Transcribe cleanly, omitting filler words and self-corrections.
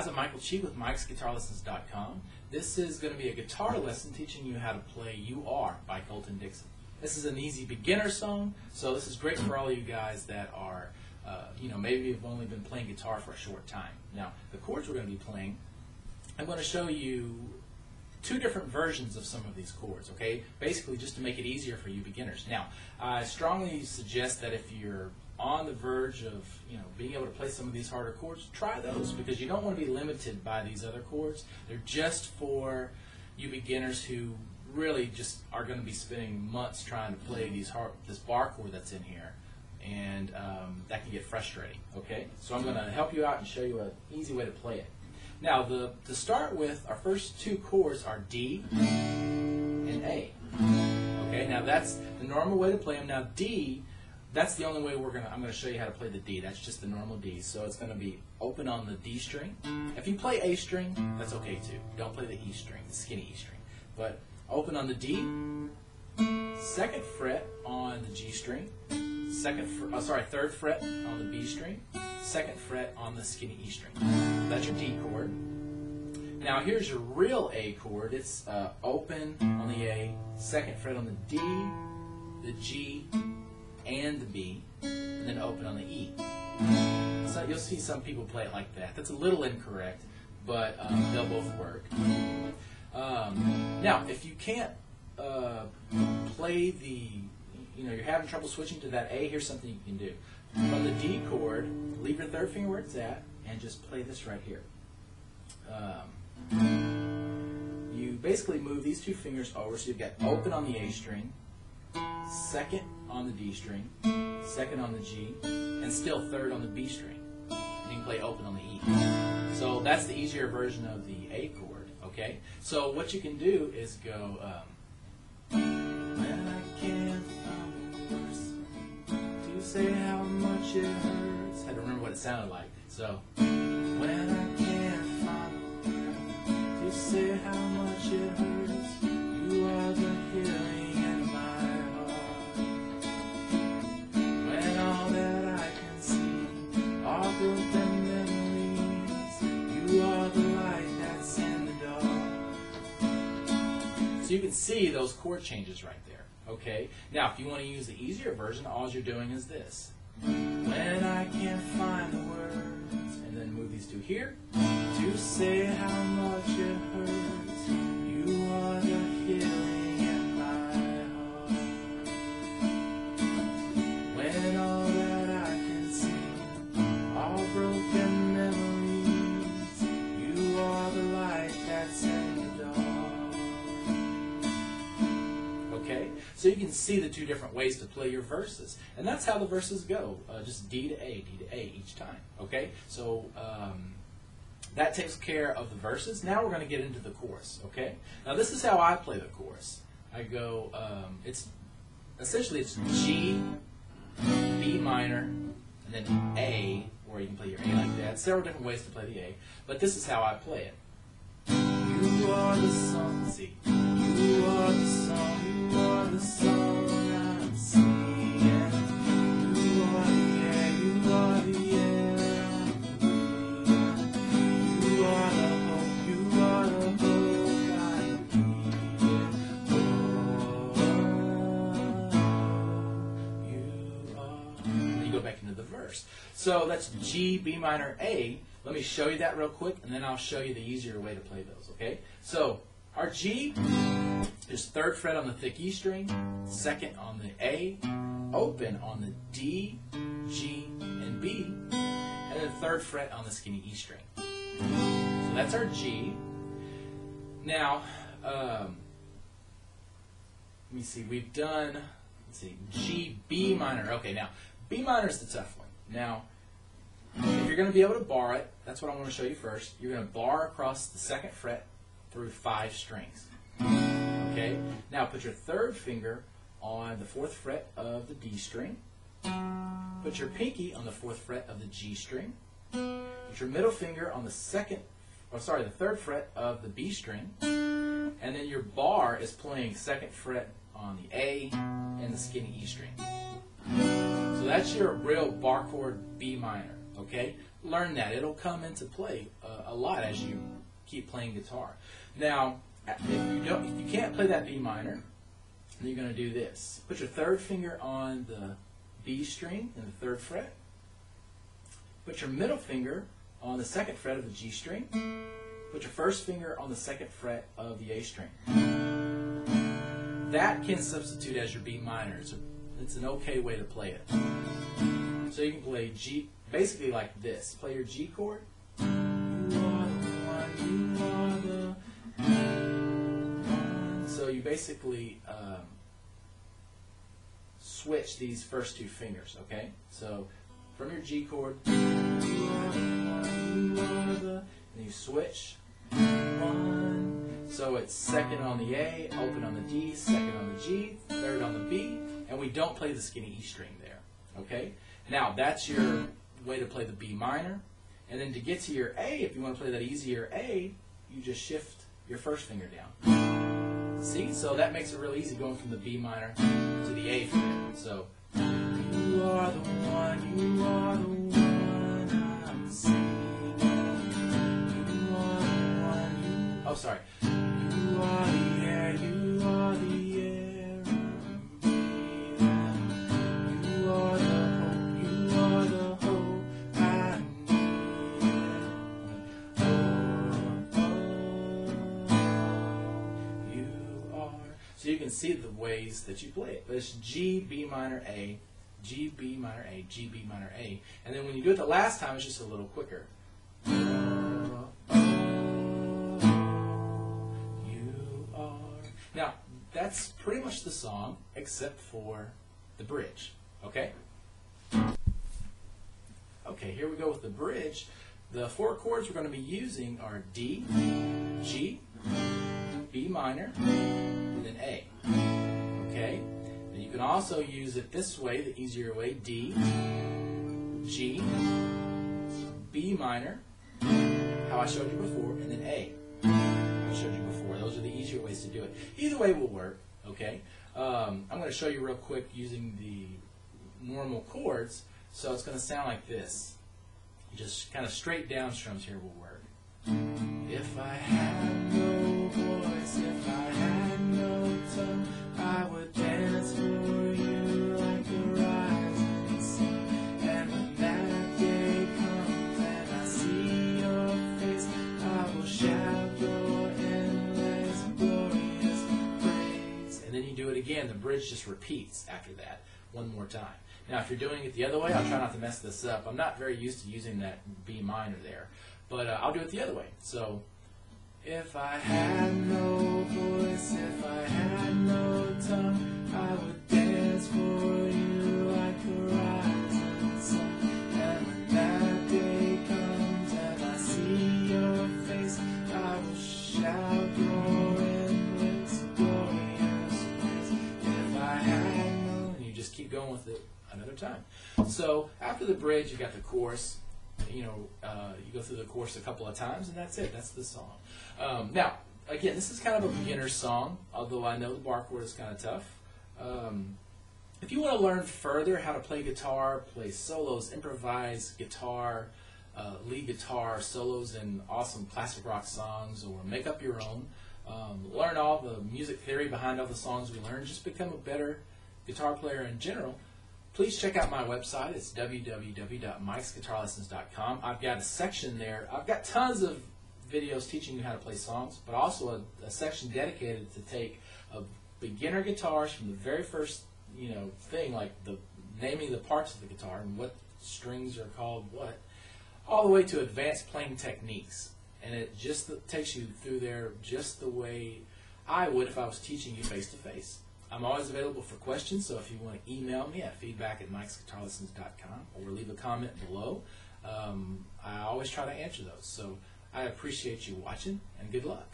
guys, I'm Michael Cheek with MikesGuitarLessons.com. This is going to be a guitar lesson teaching you how to play You Are by Colton Dixon. This is an easy beginner song, so this is great for all of you guys that are, maybe you've only been playing guitar for a short time. Now, the chords we're going to be playing, I'm going to show you two different versions of some of these chords, okay? Basically just to make it easier for you beginners. Now, I strongly suggest that if you're on the verge of being able to play some of these harder chords, try those, because you don't want to be limited by these other chords. They're just for you beginners who really just are going to be spending months trying to play this bar chord that's in here, and that can get frustrating, okay? So I'm going to help you out and show you an easy way to play it. Now, to start with, our first two chords are D and A. Okay, now that's the normal way to play them. Now D, that's the only way I'm going to show you how to play the D. That's just the normal D. So it's going to be open on the D string. If you play A string, that's okay too. Don't play the E string, the skinny E string. But open on the D, second fret on the G string, third fret on the B string, second fret on the skinny E string. That's your D chord. Now here's your real A chord. It's open on the A, second fret on the D, the G, and the B, and then open on the E. So you'll see some people play it like that. That's a little incorrect, but they'll both work. Now, if you can't play you're having trouble switching to that A, here's something you can do. From the D chord, leave your third finger where it's at, and just play this right here. You basically move these two fingers over, so you've got open on the A string, second on the D string, second on the G, and still third on the B string. And you can play open on the E. So that's the easier version of the A chord, okay? So what you can do is go, when I can't find words to say how much it hurts. I had to remember what it sounded like. So, when I can't find words to say how much it hurts, you are the healing in my heart. When all that I can see are broken memories, you are the light that's in the dark. So you can see those chord changes right there, okay? Now, if you want to use the easier version, all you're doing is this. When I can't find the words, and then move these two here, to say how much it hurts, you are the healing in my heart. When all that I can see are broken memories, you are the light that's in the dark. Okay, so you can see the two different ways to play your verses, and that's how the verses go, just D to A each time, okay? So that takes care of the verses. Now we're going to get into the chorus, okay? Now this is how I play the chorus. I go, essentially it's G, B minor, and then A, or you can play your A like that. Several different ways to play the A, but this is how I play it. You are the song, see, you are the song, you are the song I'm singing. You are the air, you are the air I'm breathing. You are the hope, you are the hope I need. Oh, you are. And you go back into the verse. So that's G, B minor, A. Let me show you that real quick, and then I'll show you the easier way to play those, okay? So, our G is third fret on the thick E string, second on the A, open on the D, G, and B, and then third fret on the skinny E string. So that's our G. Now, let me see, we've done, G, B minor. Okay, now, B minor is the tough one. Now, if you're going to be able to bar it, that's what I want to show you first. You're going to bar across the second fret through 5 strings. Okay? Now put your third finger on the 4th fret of the D string. Put your pinky on the 4th fret of the G string. Put your middle finger on the 3rd fret of the B string. And then your bar is playing 2nd fret on the A and the skinny E string. So that's your real bar chord B minor. Okay? learn that. It'll come into play a lot as you keep playing guitar. Now, if you can't play that B minor, then you're going to do this. Put your third finger on the B string in the 3rd fret. Put your middle finger on the 2nd fret of the G string. Put your first finger on the 2nd fret of the A string. That can substitute as your B minor. It's an okay way to play it. So you can play G, basically like this. Play your G chord. You are the one, you are the one. So you basically switch these first 2 fingers, okay? So from your G chord, you are the one, you are the, and you switch. 1. So it's 2nd on the A, open on the D, 2nd on the G, 3rd on the B, and we don't play the skinny E string there, okay? Now, that's your way to play the B minor. And then to get to your A, if you want to play that easier A, you just shift your first finger down. See? So that makes it real easy going from the B minor to the A fret. So, you are the one, you are the one I'm singing. You are the one, you... Oh, sorry. You are the air, you are the air I'm breathing. You are the hope I need. You are. So you can see the ways that you play it. But it's G, B minor, A, G, B minor, A, G, B minor, A. And then when you do it the last time, it's just a little quicker. You are. Now, that's pretty much the song, except for the bridge. Okay? Okay, here we go with the bridge. The 4 chords we're going to be using are D, G, B minor, and then A. Okay? And you can also use it this way, the easier way, D, G, B minor, how I showed you before, and then A, how I showed you before. Those are the easier ways to do it. Either way will work, okay? I'm going to show you real quick using the normal chords, so it's going to sound like this. Just kind of straight down strums here will work. If I had no voice, if I had no tongue, I would dance for you like the rising sun. And when that day comes and I see your face, I will shout your endless, glorious praise. And then you do it again. The bridge just repeats after that one more time. Now, if you're doing it the other way, I'll try not to mess this up. I'm not very used to using that B minor there, but I'll do it the other way. So, if I had no voice, if I had no tongue, I would dance for you like the rising sun. And when that day comes and I see your face, I will shout your endless, glorious praise. If I had no, and you just keep going with it another time. So after the bridge, you got the chorus. You go through the chorus a couple of times, and that's it. That's the song. Now, again, this is kind of a beginner's song, although I know the bar chord is kind of tough. If you want to learn further how to play guitar, play solos, improvise guitar, lead guitar, solos in awesome classic rock songs, or make up your own, learn all the music theory behind all the songs we learn, just become a better guitar player in general, please check out my website. It's www.mikesguitarlessons.com. I've got a section there. I've got tons of videos teaching you how to play songs, but also a section dedicated to take beginner guitars from the very first thing, like the naming the parts of the guitar and what strings are called what, all the way to advanced playing techniques. And it just takes you through there just the way I would if I was teaching you face to face. I'm always available for questions, so if you want to email me at feedback@mikesguitarlessons.com or leave a comment below, I always try to answer those. So I appreciate you watching, and good luck.